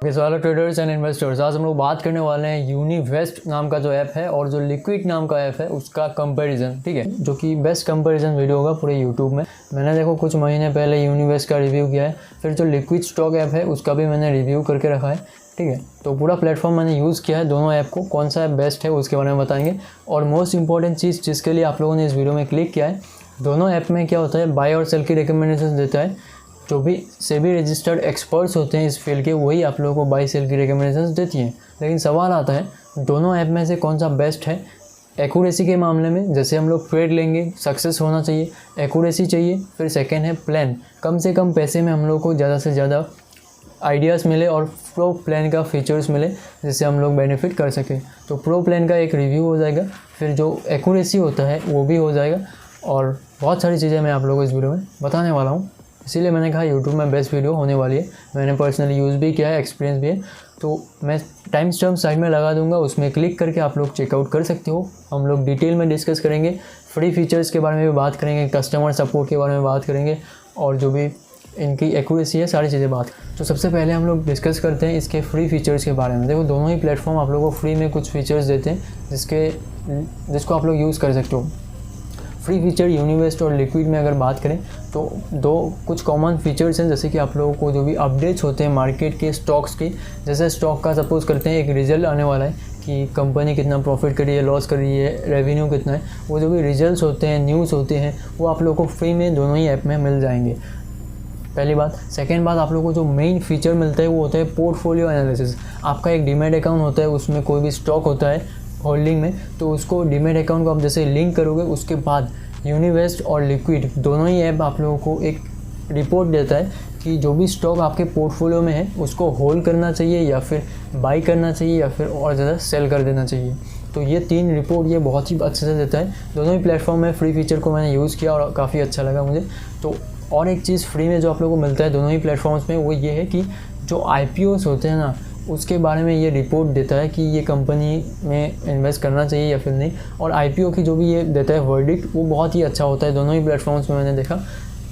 वाला traders and investors, आज हम लोग बात करने वाले हैं यूनिवेस्ट नाम का जो ऐप है और जो लिक्विड नाम का ऐप है उसका कंपैरिजन, ठीक है, जो कि बेस्ट कंपैरिजन वीडियो होगा पूरे यूट्यूब में। मैंने देखो कुछ महीने पहले यूनिवेस्ट का रिव्यू किया है, फिर जो लिक्विड स्टॉक ऐप है उसका भी मैंने रिव्यू करके रखा है, ठीक है। तो पूरा प्लेटफॉर्म मैंने यूज़ किया है, दोनों ऐप को कौन सा ऐप बेस्ट है उसके बारे में बताएंगे। और मोस्ट इंपॉर्टेंट चीज़ जिसके लिए आप लोगों ने इस वीडियो में क्लिक किया है, दोनों ऐप में क्या होता है, बाय और सेल की रिकमेंडेशन देता है। जो भी सेबी रजिस्टर्ड एक्सपर्ट्स होते हैं इस फील्ड के, वही आप लोगों को बाई सेल की रिकमेंडेशन देती हैं। लेकिन सवाल आता है दोनों ऐप में से कौन सा बेस्ट है एक्यूरेसी के मामले में। जैसे हम लोग ट्रेड लेंगे, सक्सेस होना चाहिए, एक्यूरेसी चाहिए। फिर सेकंड है प्लान, कम से कम पैसे में हम लोग को ज़्यादा से ज़्यादा आइडियाज़ मिले और प्रो प्लान का फीचर्स मिले जिससे हम लोग बेनिफिट कर सकें। तो प्रो प्लान का एक रिव्यू हो जाएगा, फिर जो एक्यूरेसी होता है वो भी हो जाएगा, और बहुत सारी चीज़ें मैं आप लोगों को इस वीडियो में बताने वाला हूँ। इसीलिए मैंने कहा यूट्यूब में बेस्ट वीडियो होने वाली है। मैंने पर्सनली यूज़ भी किया है, एक्सपीरियंस भी है। तो मैं टाइम स्टैम्प साइड में लगा दूंगा, उसमें क्लिक करके आप लोग चेकआउट कर सकते हो। हम लोग डिटेल में डिस्कस करेंगे, फ्री फीचर्स के बारे में भी बात करेंगे, कस्टमर सपोर्ट के बारे में बात करेंगे, और जो भी इनकी एक्यूरेसी है सारी चीज़ें बात। तो सबसे पहले हम लोग डिस्कस करते हैं इसके फ्री फीचर्स के बारे में। देखो दोनों ही प्लेटफॉर्म आप लोगों को फ्री में कुछ फीचर्स देते हैं जिसको आप लोग यूज़ कर सकते हो। फ्री फीचर यूनिवेस्ट और लिक्विड में अगर बात करें तो दो कुछ कॉमन फीचर्स हैं, जैसे कि आप लोगों को जो भी अपडेट्स होते हैं मार्केट के स्टॉक्स की, जैसे स्टॉक का सपोज़ करते हैं एक रिजल्ट आने वाला है कि कंपनी कितना प्रॉफिट कर रही है, लॉस कर रही है, रेवेन्यू कितना है, वो जो भी रिजल्ट्स होते हैं, न्यूज़ होते हैं, वो आप लोगों को फ्री में दोनों ही ऐप में मिल जाएंगे। पहली बात। सेकेंड बात, आप लोगों को जो मेन फीचर मिलता है वो होता है पोर्टफोलियो एनालिसिस। आपका एक डीमैट अकाउंट होता है, उसमें कोई भी स्टॉक होता है होल्डिंग में, तो उसको डीमैट अकाउंट को आप जैसे लिंक करोगे, उसके बाद यूनिवेस्ट और लिक्विड दोनों ही ऐप आप लोगों को एक रिपोर्ट देता है कि जो भी स्टॉक आपके पोर्टफोलियो में है उसको होल्ड करना चाहिए या फिर बाई करना चाहिए या फिर और ज़्यादा सेल कर देना चाहिए। तो ये तीन रिपोर्ट ये बहुत ही अच्छे से देता है। दोनों ही प्लेटफॉर्म में फ्री फीचर को मैंने यूज़ किया और काफ़ी अच्छा लगा मुझे। तो और एक चीज़ फ्री में जो आप लोगों को मिलता है दोनों ही प्लेटफॉर्म्स में, वो ये है कि जो IPOs होते हैं ना, उसके बारे में ये रिपोर्ट देता है कि ये कंपनी में इन्वेस्ट करना चाहिए या फिर नहीं। और IPO की जो भी ये देता है वर्डिक्ट, वो बहुत ही अच्छा होता है दोनों ही प्लेटफॉर्म्स में। मैंने देखा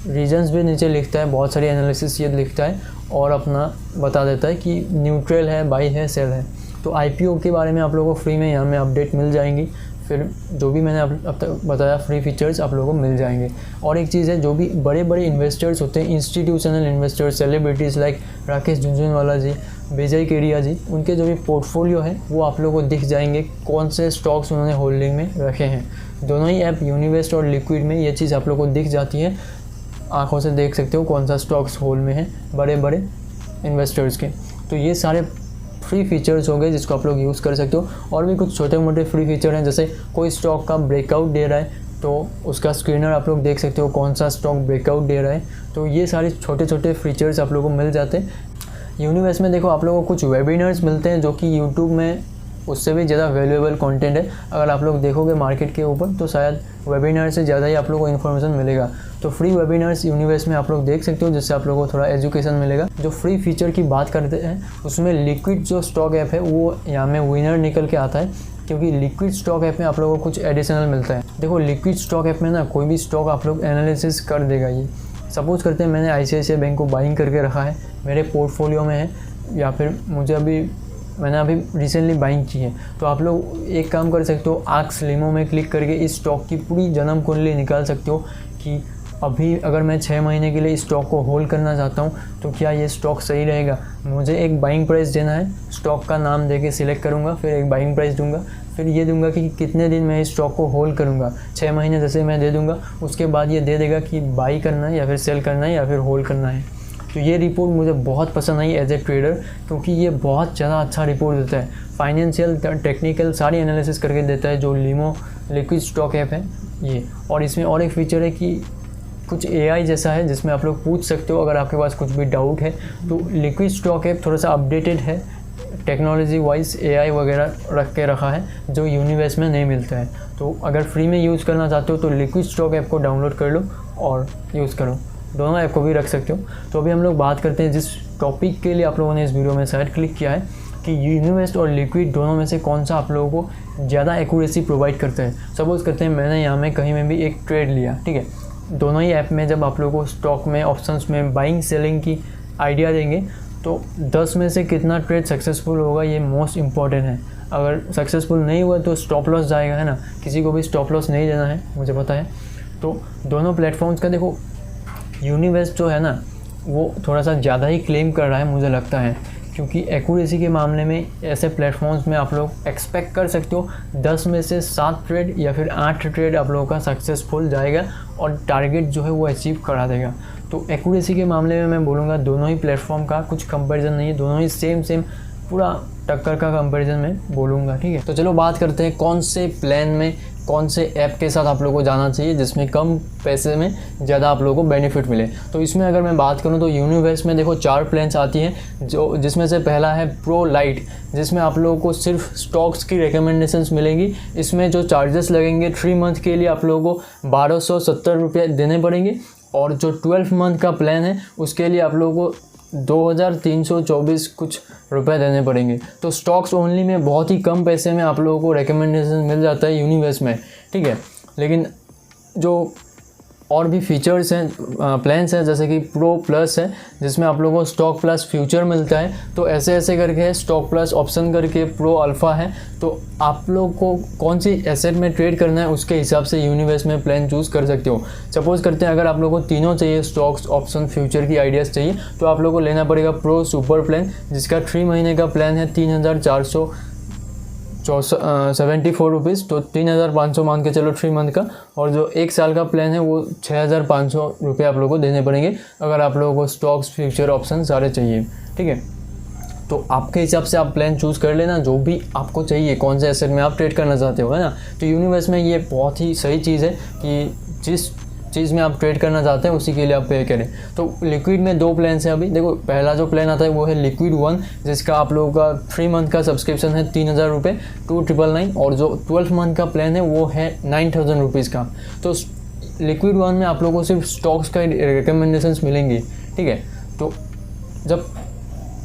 रीजंस भी नीचे लिखता है, बहुत सारी एनालिसिस ये लिखता है और अपना बता देता है कि न्यूट्रल है, बाई है, सेल है। तो IPO के बारे में आप लोगों को फ्री में यहाँ में अपडेट मिल जाएंगी। फिर जो भी मैंने अब तक बताया फ्री फीचर्स आप लोगों को मिल जाएंगे। और एक चीज़ है, जो भी बड़े बड़े इन्वेस्टर्स होते हैं, institutional investors, celebrities like Rakesh Jhunjhunwala ji, Vijay Kedia ji, उनके जो भी पोर्टफोलियो है वो आप लोगों को दिख जाएंगे, कौन से स्टॉक्स उन्होंने होल्डिंग में रखे हैं। दोनों ही ऐप यूनिवेस्ट और लिक्विड में ये चीज़ आप लोगों को दिख जाती है, आँखों से देख सकते हो कौन सा स्टॉक्स होल्ड में है बड़े बड़े इन्वेस्टर्स के। तो ये सारे फ्री फीचर्स हो गए जिसको आप लोग यूज़ कर सकते हो। और भी कुछ छोटे मोटे फ्री फीचर हैं, जैसे कोई स्टॉक का ब्रेकआउट दे रहा है तो उसका स्क्रीनर आप लोग देख सकते हो कौन सा स्टॉक ब्रेकआउट दे रहा है। तो ये सारे छोटे छोटे फीचर्स आप लोगों को मिल जाते हैं। यूनिवेस्ट में देखो आप लोगों को कुछ वेबिनार्स मिलते हैं जो कि यूट्यूब में उससे भी ज़्यादा वैल्यूएबल कंटेंट है। अगर आप लोग देखोगे मार्केट के ऊपर तो शायद वेबिनार से ज़्यादा ही आप लोगों को इन्फॉर्मेशन मिलेगा। तो फ्री वेबिनार्स यूनिवेस्ट में आप लोग देख सकते हो, जिससे आप लोगों को थोड़ा एजुकेशन मिलेगा। जो फ्री फीचर की बात करते हैं उसमें लिक्विड जो स्टॉक ऐप है वो यहाँ में विनर निकल के आता है, क्योंकि लिक्विड स्टॉक ऐप में आप लोगों को कुछ एडिशनल मिलता है। देखो लिक्विड स्टॉक ऐप में ना कोई भी स्टॉक आप लोग एनालिसिस कर देगा। ये सपोज करते हैं मैंने ICICI बैंक को बाइंग करके रखा है, मेरे पोर्टफोलियो में है, या फिर मैंने अभी रिसेंटली बाइंग की है। तो आप लोग एक काम कर सकते हो, आस्क लिमो में क्लिक करके इस स्टॉक की पूरी जन्म कुंडली निकाल सकते हो कि अभी अगर मैं 6 महीने के लिए इस स्टॉक को होल्ड करना चाहता हूँ तो क्या ये स्टॉक सही रहेगा। मुझे एक बाइंग प्राइस देना है, स्टॉक का नाम देके सिलेक्ट करूँगा, फिर एक बाइंग प्राइस दूंगा, फिर ये दूंगा कि कितने दिन मैं इस स्टॉक को होल्ड करूँगा। 6 महीने जैसे मैं दे दूँगा, उसके बाद ये दे देगा कि बाई करना है या फिर सेल करना है या फिर होल्ड करना है। तो ये रिपोर्ट मुझे बहुत पसंद आई एज ए ट्रेडर, क्योंकि ये बहुत ज़्यादा अच्छा रिपोर्ट देता है। फाइनेंशियल, टेक्निकल सारी एनालिसिस करके देता है जो लिमो लिक्विड स्टॉक ऐप है ये। और इसमें और एक फीचर है कि कुछ AI जैसा है जिसमें आप लोग पूछ सकते हो अगर आपके पास कुछ भी डाउट है। तो लिक्विड स्टॉक ऐप थोड़ा सा अपडेटेड है, टेक्नोलॉजी वाइज AI वगैरह रख के रखा है जो यूनिवेस्ट में नहीं मिलता है। तो अगर फ्री में यूज़ करना चाहते हो तो लिक्विड स्टॉक ऐप को डाउनलोड कर लो और यूज़ करो। दोनों ऐप को भी रख सकते हो। तो अभी हम लोग बात करते हैं जिस टॉपिक के लिए आप लोगों ने इस वीडियो में शायद क्लिक किया है, कि यूनिवेस्ट और लिक्विड दोनों में से कौन सा आप लोगों को ज़्यादा एक्यूरेसी प्रोवाइड करता है। सपोज़ करते हैं मैंने यहाँ में कहीं में भी एक ट्रेड लिया, ठीक है, दोनों ही ऐप में जब आप लोगों को स्टॉक में ऑप्शंस में बाइंग सेलिंग की आइडिया देंगे तो 10 में से कितना ट्रेड सक्सेसफुल होगा ये मोस्ट इम्पॉर्टेंट है। अगर सक्सेसफुल नहीं हुआ तो स्टॉप लॉस जाएगा, है ना। किसी को भी स्टॉप लॉस नहीं देना है, मुझे पता है। तो दोनों प्लेटफॉर्म्स का देखो, यूनिवेस्ट जो है ना वो थोड़ा सा ज़्यादा ही क्लेम कर रहा है मुझे लगता है, क्योंकि एक्यूरेसी के मामले में ऐसे प्लेटफॉर्म्स में आप लोग एक्सपेक्ट कर सकते हो 10 में से 7 ट्रेड या फिर 8 ट्रेड आप लोगों का सक्सेसफुल जाएगा और टारगेट जो है वो अचीव करा देगा। तो एक्यूरेसी के मामले में मैं बोलूँगा दोनों ही प्लेटफॉर्म का कुछ कंपैरिजन नहीं है, दोनों ही सेम पूरा टक्कर का कंपैरिजन मैं बोलूँगा, ठीक है। तो चलो बात करते हैं कौन से प्लान में, कौन से ऐप के साथ आप लोगों को जाना चाहिए जिसमें कम पैसे में ज़्यादा आप लोगों को बेनिफिट मिले। तो इसमें अगर मैं बात करूं तो यूनिवेस्ट में देखो 4 प्लान्स आती हैं, जो जिसमें से पहला है प्रो लाइट, जिसमें आप लोगों को सिर्फ स्टॉक्स की रिकमेंडेशंस मिलेंगी। इसमें जो चार्जेस लगेंगे 3 मंथ के लिए आप लोगों को 1270 रुपये देने पड़ेंगे, और जो 12 मंथ का प्लान है उसके लिए आप लोगों को 2324 कुछ रुपए देने पड़ेंगे। तो स्टॉक्स ओनली में बहुत ही कम पैसे में आप लोगों को रिकमेंडेशन मिल जाता है यूनिवेस्ट में, ठीक है। लेकिन जो और भी फीचर्स हैं, प्लान्स हैं, जैसे कि प्रो प्लस है जिसमें आप लोगों को स्टॉक प्लस फ्यूचर मिलता है। तो ऐसे करके है, स्टॉक प्लस ऑप्शन करके प्रो अल्फ़ा है। तो आप लोग को कौन सी एसेट में ट्रेड करना है उसके हिसाब से यूनिवेस्ट में प्लान चूज़ कर सकते हो। सपोज़ करते हैं अगर आप लोगों को तीनों चाहिए, स्टॉक्स ऑप्शन फ्यूचर की आइडियाज़ चाहिए, तो आप लोगों को लेना पड़ेगा प्रो सुपर प्लान, जिसका 3 महीने का प्लान है 3474 रुपीज़। तो 3500 मान के चलो 3 मंथ का, और जो 1 साल का प्लान है वो 6500 रुपये आप लोगों को देने पड़ेंगे अगर आप लोगों को स्टॉक्स फ्यूचर ऑप्शन सारे चाहिए, ठीक है। तो आपके हिसाब से आप प्लान चूज़ कर लेना जो भी आपको चाहिए, कौन से एसेट में आप ट्रेड करना चाहते हो, है ना। तो यूनिवेस्ट में ये बहुत ही सही चीज़ है कि जिस चीज़ में आप ट्रेड करना चाहते हैं उसी के लिए आप पे करें। तो लिक्विड में 2 प्लान्स हैं अभी। देखो पहला जो प्लान आता है वो है लिक्विड 1, जिसका आप लोगों का 3 मंथ का सब्सक्रिप्शन है 3000 रुपये 2999, और जो 12 मंथ का प्लान है वो है 9000 रुपीज़ का। तो लिक्विड 1 में आप लोगों को सिर्फ स्टॉक्स का रिकमेंडेशंस मिलेंगी, ठीक है। तो जब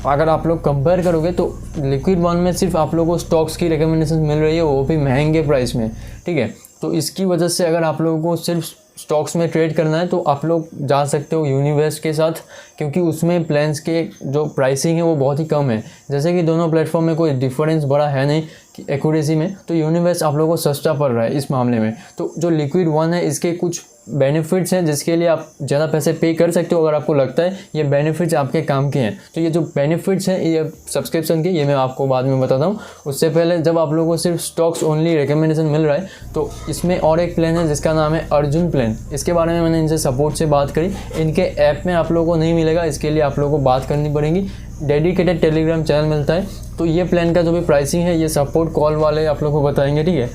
अगर आप लोग कंपेयर करोगे तो लिक्विड 1 में सिर्फ आप लोगों को स्टॉक्स की रिकमेंडेशन मिल रही है, वो भी महंगे प्राइस में, ठीक है। तो इसकी वजह से अगर आप लोगों को सिर्फ स्टॉक्स में ट्रेड करना है तो आप लोग जा सकते हो यूनिवेस्ट के साथ, क्योंकि उसमें प्लान्स के जो प्राइसिंग है वो बहुत ही कम है। जैसे कि दोनों प्लेटफॉर्म में कोई डिफरेंस बड़ा है नहीं कि एक्यूरेसी में, तो यूनिवेस्ट आप लोगों को सस्ता पड़ रहा है इस मामले में। तो जो लिक्विड 1 है इसके कुछ बेनिफिट्स हैं जिसके लिए आप ज़्यादा पैसे पे कर सकते हो अगर आपको लगता है ये बेनिफिट्स आपके काम के हैं। तो ये जो बेनिफिट्स हैं ये सब्सक्रिप्शन के, ये मैं आपको बाद में बताता हूँ। उससे पहले जब आप लोगों को सिर्फ स्टॉक्स ओनली रिकमेंडेशन मिल रहा है तो इसमें और एक प्लान है जिसका नाम है अर्जुन प्लान। इसके बारे में मैंने इनसे सपोर्ट से बात करी, इनके ऐप में आप लोगों को नहीं मिलेगा, इसके लिए आप लोगों को बात करनी पड़ेगी। डेडिकेटेड टेलीग्राम चैनल मिलता है। तो ये प्लान का जो भी प्राइसिंग है ये सपोर्ट कॉल वाले आप लोगों को बताएंगे, ठीक है।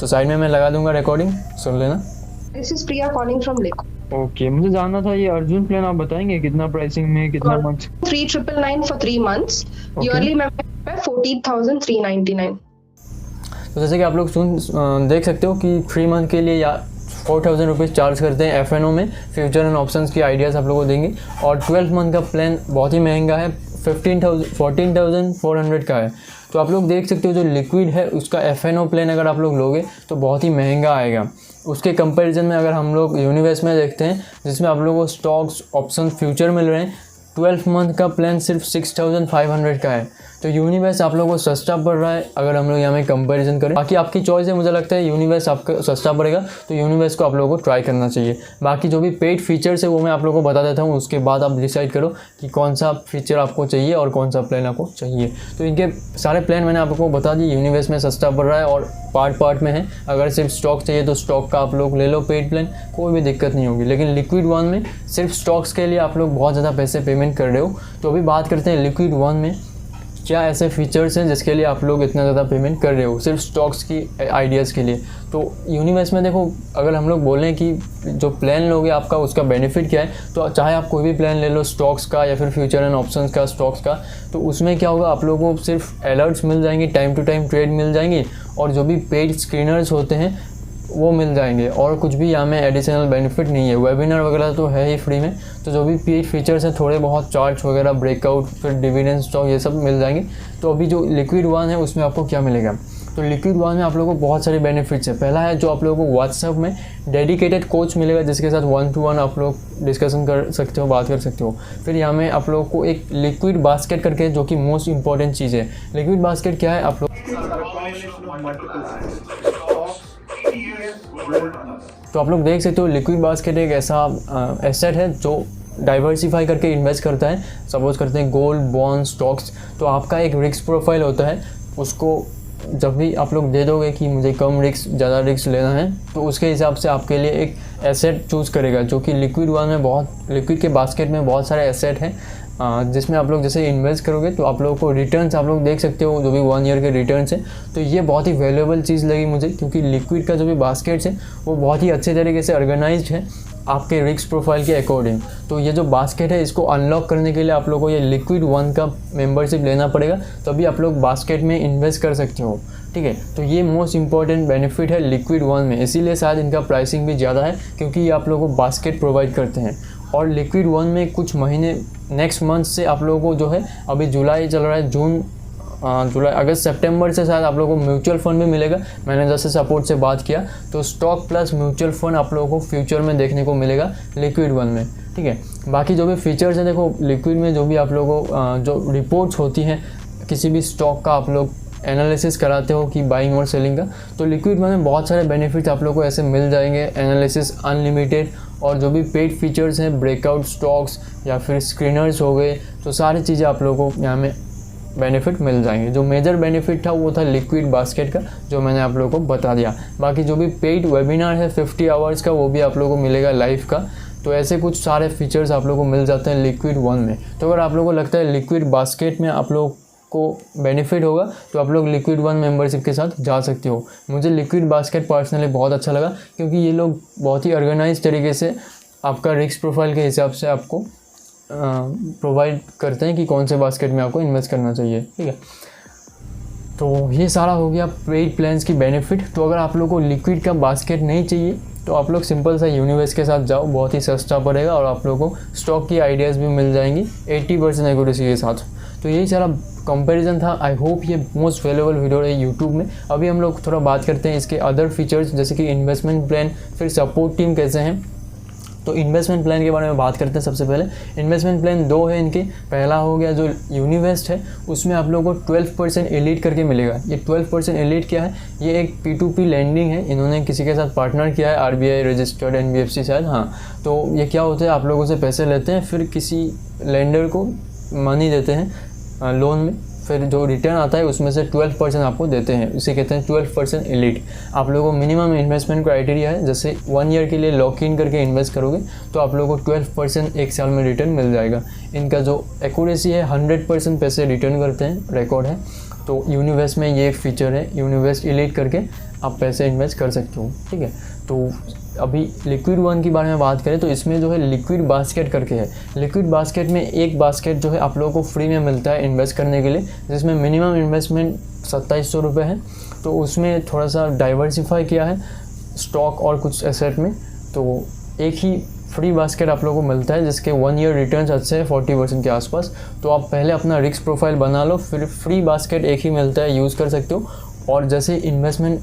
तो साइड में मैं लगा दूंगा रिकॉर्डिंग, सुन लेना। This is Priya calling from Lake. Okay, मुझे जानना था ये अर्जुन प्लान आप बताएंगे कितना प्राइसिंग में, कितना month? 3999 for 3 months. Yearly membership है 14,399. तो जैसे कि आप लोग देख सकते हो कि 3 मंथ के लिए या 4000 रुपीज़ चार्ज करते हैं FNO में, फ्यूचर एंड ऑप्शंस की आइडियाज़ आप लोगों को देंगे। और 12 मंथ का प्लान बहुत ही महंगा है, 14,400 का है। तो आप लोग देख सकते हो जो लिक्विड है उसका FNO प्लान अगर आप लोग लोगे तो बहुत ही महंगा आएगा। उसके कंपैरिजन में अगर हम लोग यूनिवेस्ट में देखते हैं जिसमें आप लोगों को स्टॉक्स ऑप्शन फ्यूचर मिल रहे हैं, 12 मंथ का प्लान सिर्फ 6500 का है। तो यूनिवेस्ट आप लोगों को सस्ता पड़ रहा है अगर हम लोग यहाँ में कंपैरिजन करें। बाकी आपकी चॉइस है, मुझे लगता है यूनिवेस्ट आपको सस्ता पड़ेगा तो यूनिवेस्ट को आप लोगों को ट्राई करना चाहिए। बाकी जो भी पेड फीचर्स है वो मैं आप लोगों को बता देता हूँ, उसके बाद आप डिसाइड करो कि कौन सा फीचर आपको चाहिए और कौन सा प्लान आपको चाहिए। तो इनके सारे प्लान मैंने आपको बता दिए। यूनिवेस्ट में सस्ता पड़ रहा है और पार्ट में है। अगर सिर्फ स्टॉक चाहिए तो स्टॉक का आप लोग ले लो पेड प्लान, कोई भी दिक्कत नहीं होगी। लेकिन लिक्विड 1 में सिर्फ स्टॉक्स के लिए आप लोग बहुत ज़्यादा पैसे पेमेंट कर रहे हो। तो अभी बात करते हैं लिक्विड 1 में क्या ऐसे फीचर्स हैं जिसके लिए आप लोग इतना ज़्यादा पेमेंट कर रहे हो सिर्फ स्टॉक्स की आइडियाज़ के लिए। तो यूनिवेस्ट में देखो, अगर हम लोग बोलें कि जो प्लान लोगे आपका उसका बेनिफिट क्या है, तो चाहे आप कोई भी प्लान ले लो स्टॉक्स का या फिर फ्यूचर एंड ऑप्शंस का स्टॉक्स का, तो उसमें क्या होगा, आप लोगों को सिर्फ अलर्ट्स मिल जाएंगे, टाइम टू टाइम ट्रेड मिल जाएंगी, और जो भी पेड स्क्रीनर्स होते हैं वो मिल जाएंगे, और कुछ भी यहाँ में एडिशनल बेनिफिट नहीं है। वेबिनार वगैरह तो है ही फ्री में, तो जो भी पेड फीचर्स हैं थोड़े बहुत चार्ट्स वगैरह, ब्रेकआउट, फिर डिविडेंड स्टॉक, ये सब मिल जाएंगे। तो अभी जो लिक्विड 1 है उसमें आपको क्या मिलेगा, तो लिक्विड वन में आप लोगों को बहुत सारे बेनिफिट्स है। पहला है जो आप लोगों को व्हाट्सएप में डेडिकेटेड कोच मिलेगा जिसके साथ 1-to-1 आप लोग डिस्कशन कर सकते हो, बात कर सकते हो। फिर यहाँ में आप लोगों को एक लिक्विड बास्केट करके, जो कि मोस्ट इंपॉर्टेंट चीज़ है। लिक्विड बास्केट क्या है, आप लोग तो आप लोग देख सकते हो लिक्विड बास्केट एक ऐसा एसेट है जो डाइवर्सिफाई करके इन्वेस्ट करता है। सपोज करते हैं गोल्ड, बॉन्ड, स्टॉक्स। तो आपका एक रिस्क प्रोफाइल होता है, उसको जब भी आप लोग दे दोगे कि मुझे कम रिस्क, ज़्यादा रिस्क लेना है, तो उसके हिसाब से आपके लिए एक एसेट चूज़ करेगा, जो कि लिक्विड वन में लिक्विड के बास्केट में बहुत सारे एसेट हैं जिसमें आप लोग जैसे इन्वेस्ट करोगे तो आप लोगों को रिटर्न्स आप लोग देख सकते हो, जो भी 1 ईयर के रिटर्न्स हैं। तो ये बहुत ही वैल्यूएबल चीज़ लगी मुझे, क्योंकि लिक्विड का जो भी बास्केट्स है वो बहुत ही अच्छे तरीके से ऑर्गेनाइज्ड है आपके रिस्क प्रोफाइल के अकॉर्डिंग। तो ये जो बास्केट है इसको अनलॉक करने के लिए आप लोगों को ये लिक्विड वन का मेंबरशिप लेना पड़ेगा, तभी आप लोग बास्केट में इन्वेस्ट कर सकते हो। ठीक है, तो ये मोस्ट इंपॉर्टेंट बेनिफिट है लिक्विड वन में, इसीलिए शायद इनका प्राइसिंग भी ज़्यादा है, क्योंकि ये आप लोगों को बास्केट प्रोवाइड करते हैं। और लिक्विड वन में कुछ महीने नेक्स्ट मंथ से आप लोगों को जो है, अभी जुलाई चल रहा है, जुलाई, अगस्त, सितंबर से शायद आप लोगों को म्यूचुअल फंड भी मिलेगा। मैंने जैसे सपोर्ट से बात किया तो स्टॉक प्लस म्यूचुअल फंड आप लोगों को फ्यूचर में देखने को मिलेगा लिक्विड वन में। ठीक है, बाकी जो भी फीचर्स हैं, देखो लिक्विड में जो भी आप लोगों को जो रिपोर्ट्स होती हैं किसी भी स्टॉक का, आप लोग एनालिसिस कराते हो कि बाइंग और सेलिंग का, तो लिक्विड वन में बहुत सारे बेनिफिट्स आप लोगों को ऐसे मिल जाएंगे। एनालिसिस अनलिमिटेड, और जो भी पेड फीचर्स हैं, ब्रेकआउट स्टॉक्स या फिर स्क्रीनर्स हो गए, तो सारी चीज़ें आप लोगों को यहाँ में बेनिफिट मिल जाएंगे। जो मेजर बेनिफिट था वो था लिक्विड बास्केट का, जो मैंने आप लोगों को बता दिया। बाकी जो भी पेड वेबिनार है 50 आवर्स का, वो भी आप लोगों को मिलेगा लाइव का। तो ऐसे कुछ सारे फीचर्स आप लोगों को मिल जाते हैं लिक्विड वन में। तो अगर आप लोगों को लगता है लिक्विड बास्केट में आप लोग को बेनिफिट होगा तो आप लोग लिक्विड वन मेंबरशिप के साथ जा सकते हो। मुझे लिक्विड बास्केट पर्सनली बहुत अच्छा लगा, क्योंकि ये लोग बहुत ही ऑर्गेनाइज तरीके से आपका रिस्क प्रोफाइल के हिसाब से आपको प्रोवाइड करते हैं कि कौन से बास्केट में आपको इन्वेस्ट करना चाहिए। ठीक है, तो ये सारा हो गया पेड प्लान्स की बेनिफिट। तो अगर आप लोगों को लिक्विड का बास्केट नहीं चाहिए तो आप लोग सिंपल सा यूनिवेस्ट के साथ जाओ, बहुत ही सस्ता पड़ेगा और आप लोगों को स्टॉक की आइडियाज़ भी मिल जाएंगी 80% एक्यूरेसी के साथ। तो यही सारा कंपैरिजन था। आई होप ये मोस्ट वैल्यूएबल वीडियो है यूट्यूब में। अभी हम लोग थोड़ा बात करते हैं इसके अदर फीचर्स, जैसे कि इन्वेस्टमेंट प्लान, फिर सपोर्ट टीम कैसे हैं। तो इन्वेस्टमेंट प्लान के बारे में बात करते हैं। सबसे पहले इन्वेस्टमेंट प्लान 2 है इनके। पहला हो गया जो यूनिवेस्ट है, उसमें आप लोगों को 12% एलीट करके मिलेगा। ये 12% एलीट क्या है, ये एक P2P लैंडिंग है, इन्होंने किसी के साथ पार्टनर किया है, RBI रजिस्टर्ड NBFC शायद, हाँ। तो ये क्या होता है, आप लोगों से पैसे लेते हैं, फिर किसी लेंडर को मनी देते हैं लोन में, फिर जो रिटर्न आता है उसमें से 12% आपको देते हैं। इसे कहते हैं 12% एलीट। आप लोगों को मिनिमम इन्वेस्टमेंट क्राइटेरिया है, जैसे 1 ईयर के लिए लॉक इन करके इन्वेस्ट करोगे तो आप लोगों को 12% एक साल में रिटर्न मिल जाएगा। इनका जो एक्यूरेसी है 100% पैसे रिटर्न करते हैं, रिकॉर्ड है। तो यूनिवेस्ट में ये फीचर है, यूनिवेस्ट एलीट करके आप पैसे इन्वेस्ट कर सकते हो। ठीक है, तो अभी लिक्विड वन के बारे में बात करें तो इसमें जो है लिक्विड बास्केट करके है। लिक्विड बास्केट में एक बास्केट जो है आप लोगों को फ्री में मिलता है इन्वेस्ट करने के लिए, जिसमें मिनिमम इन्वेस्टमेंट 2700 रुपये है। तो उसमें थोड़ा सा डाइवर्सिफाई किया है स्टॉक और कुछ एसेट में। तो एक ही फ्री बास्केट आप लोगों को मिलता है जिसके 1 ईयर रिटर्न्स अच्छे हैं 40% के आसपास। तो आप पहले अपना रिस्क प्रोफाइल बना लो, फिर फ्री बास्केट एक ही मिलता है, यूज़ कर सकते हो। और जैसे इन्वेस्टमेंट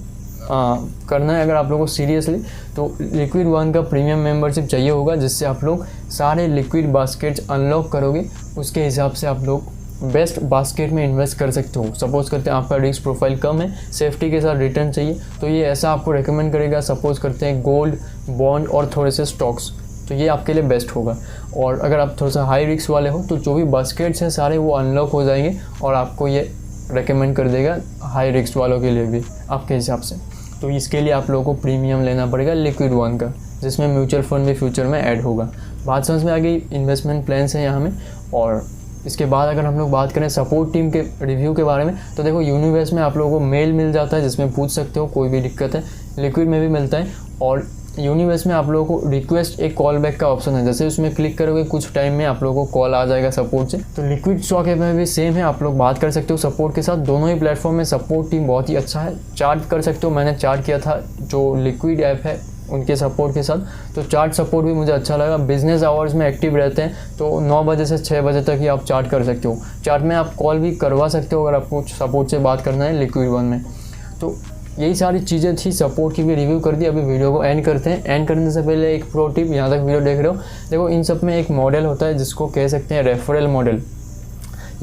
करना है अगर आप लोगों को सीरियसली, तो लिक्विड वन का प्रीमियम मेंबरशिप चाहिए होगा, जिससे आप लोग सारे लिक्विड बास्केट्स अनलॉक करोगे। उसके हिसाब से आप लोग बेस्ट बास्केट में इन्वेस्ट कर सकते हो। सपोज़ करते हैं आपका रिस्क प्रोफाइल कम है, सेफ्टी के साथ रिटर्न चाहिए, तो ये ऐसा आपको रेकमेंड करेगा। सपोज़ करते हैं गोल्ड, बॉन्ड और थोड़े से स्टॉक्स, तो ये आपके लिए बेस्ट होगा। और अगर आप थोड़ा सा हाई रिस्क वाले हो तो जो भी बास्केट्स हैं सारे वो अनलॉक हो जाएंगे और आपको ये रेकमेंड कर देगा हाई रिस्क वालों के लिए भी आपके हिसाब से। तो इसके लिए आप लोगों को प्रीमियम लेना पड़ेगा लिक्विड वन का, जिसमें म्यूचुअल फंड भी फ्यूचर में ऐड होगा। बात समझ में आ गई, इन्वेस्टमेंट प्लान्स हैं यहाँ में। और इसके बाद अगर हम लोग बात करें सपोर्ट टीम के रिव्यू के बारे में, तो देखो यूनिवेस्ट में आप लोगों को मेल मिल जाता है जिसमें पूछ सकते हो कोई भी दिक्कत है। लिक्विड में भी मिलता है। और यूनिवेस्ट में आप लोगों को रिक्वेस्ट एक कॉल बैक का ऑप्शन है, जैसे उसमें क्लिक करोगे कुछ टाइम में आप लोगों को कॉल आ जाएगा सपोर्ट से। तो लिक्विड स्टॉक ऐप में भी सेम है, आप लोग बात कर सकते हो सपोर्ट के साथ। दोनों ही प्लेटफॉर्म में सपोर्ट टीम बहुत ही अच्छा है, चार्ट कर सकते हो। मैंने चार्ट किया था जो लिक्विड ऐप है उनके सपोर्ट के साथ, तो चार्ट सपोर्ट भी मुझे अच्छा लगा। बिजनेस आवर्स में एक्टिव रहते हैं, तो 9 बजे से 6 बजे तक ही आप चार्ट कर सकते हो। चार्ट में आप कॉल भी करवा सकते हो अगर आपको सपोर्ट से बात करना है लिक्विड वन में। तो यही सारी चीज़ें थी, सपोर्ट की भी रिव्यू कर दी। अभी वीडियो को एंड करते हैं। एंड करने से पहले एक प्रो टिप, यहाँ तक वीडियो देख रहे हो, देखो इन सब में एक मॉडल होता है जिसको कह सकते हैं रेफरल मॉडल।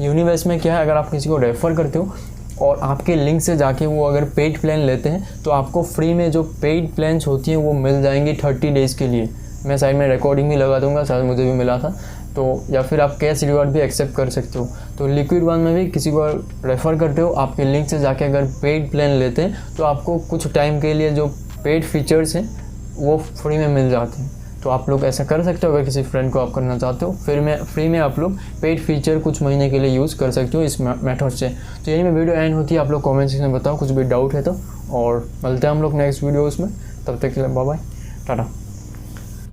यूनिवर्स में क्या है, अगर आप किसी को रेफ़र करते हो और आपके लिंक से जाके वो अगर पेड प्लान लेते हैं तो आपको फ्री में जो पेड प्लान्स होती हैं वो मिल जाएंगी 30 डेज़ के लिए। मैं साइड में रिकॉर्डिंग भी लगा दूंगा, शायद मुझे भी मिला था तो, या फिर आप कैश रिवॉर्ड भी एक्सेप्ट कर सकते हो। तो लिक्विड वन में भी किसी को रेफ़र करते हो, आपके लिंक से जाके अगर पेड प्लान लेते हैं तो आपको कुछ टाइम के लिए जो पेड फीचर्स हैं वो फ्री में मिल जाते हैं। तो आप लोग ऐसा कर सकते हो, अगर किसी फ्रेंड को आप करना चाहते हो फ्री में आप लोग पेड फीचर कुछ महीने के लिए यूज़ कर सकते हो इस मेथड से। तो यही में वीडियो एंड होती है। आप लोग कमेंट सेक्शन में बताओ कुछ भी डाउट है तो, और मिलते हैं हम लोग नेक्स्ट वीडियोज़ में। तब तक के लिए बाय बाय, टाटा।